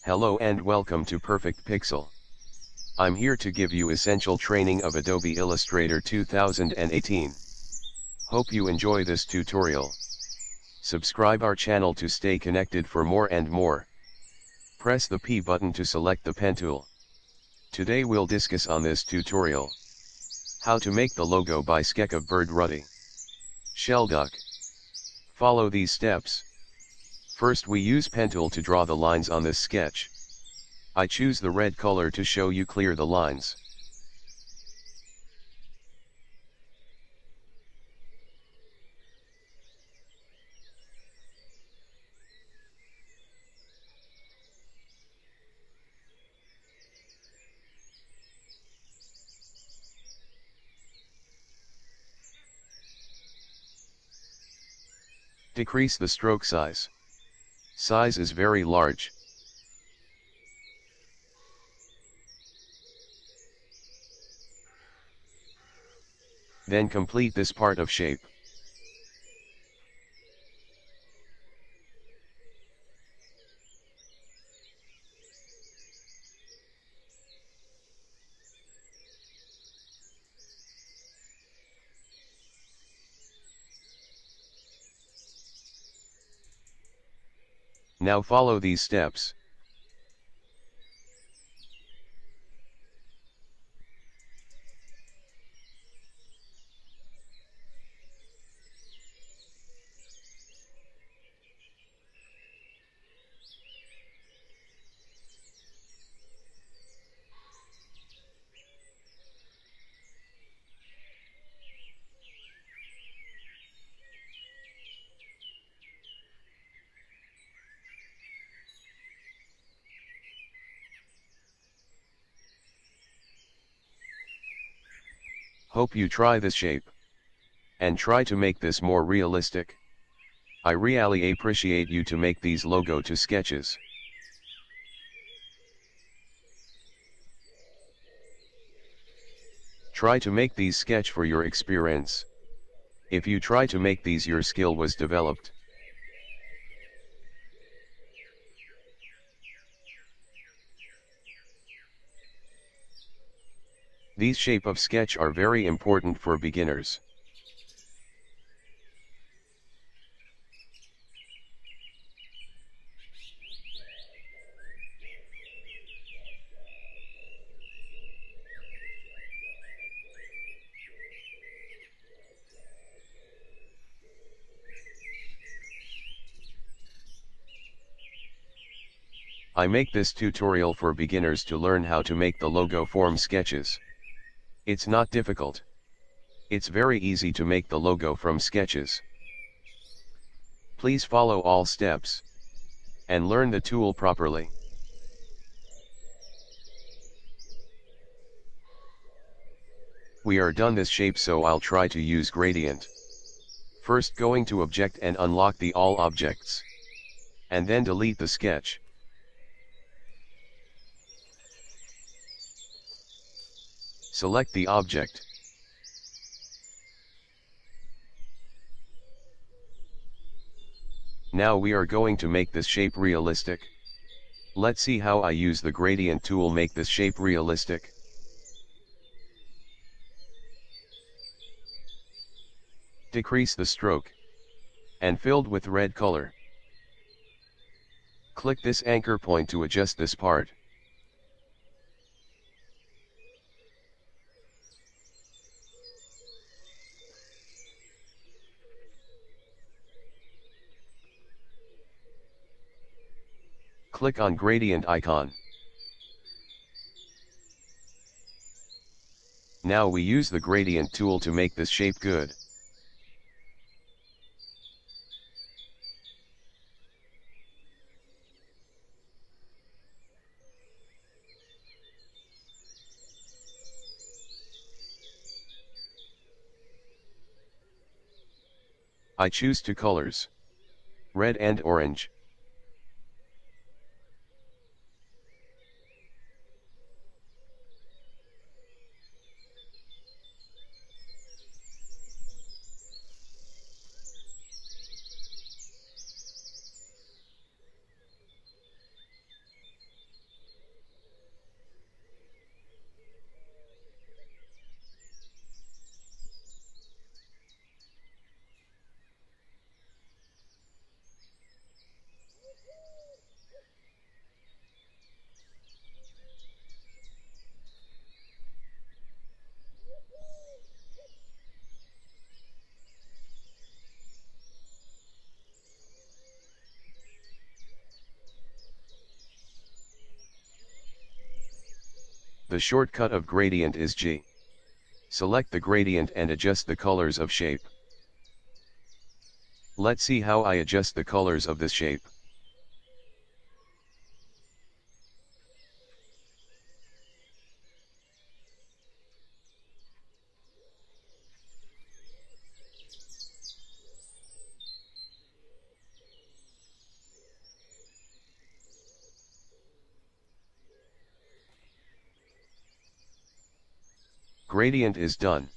Hello and welcome to Perfect Pixel. I'm here to give you essential training of Adobe Illustrator 2018. Hope you enjoy this tutorial. Subscribe our channel to stay connected for more and more. Press the P button to select the pen tool. Today we'll discuss on this tutorial how to make the logo by sketch of bird Ruddy Shelduck. Follow these steps. First we use pen tool to draw the lines on this sketch. I choose the red color to show you clear the lines. Decrease the stroke size. Size is very large. Then complete this part of shape. Now follow these steps. Hope you try this shape and try to make this more realistic. I really appreciate you to make these logo to sketches. Try to make these sketch for your experience. If you try to make these, your skill was developed. These shape of sketch are very important for beginners. I make this tutorial for beginners to learn how to make the logo form sketches. It's not difficult. It's very easy to make the logo from sketches. Please follow all steps and learn the tool properly. We are done this shape, so I'll try to use gradient. First going to object and unlock the all objects. And then delete the sketch. Select the object. Now we are going to make this shape realistic. Let's see how I use the gradient tool make this shape realistic. Decrease the stroke and filled with red color. Click this anchor point to adjust this part. Click on gradient icon. Now we use the gradient tool to make this shape good. I choose two colors, red and orange. The shortcut of gradient is G. Select the gradient and adjust the colors of shape. Let's see how I adjust the colors of this shape. Gradient is done.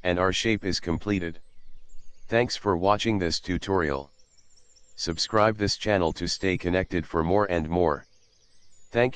And our shape is completed. Thanks for watching this tutorial. Subscribe this channel to stay connected for more and more. Thank you.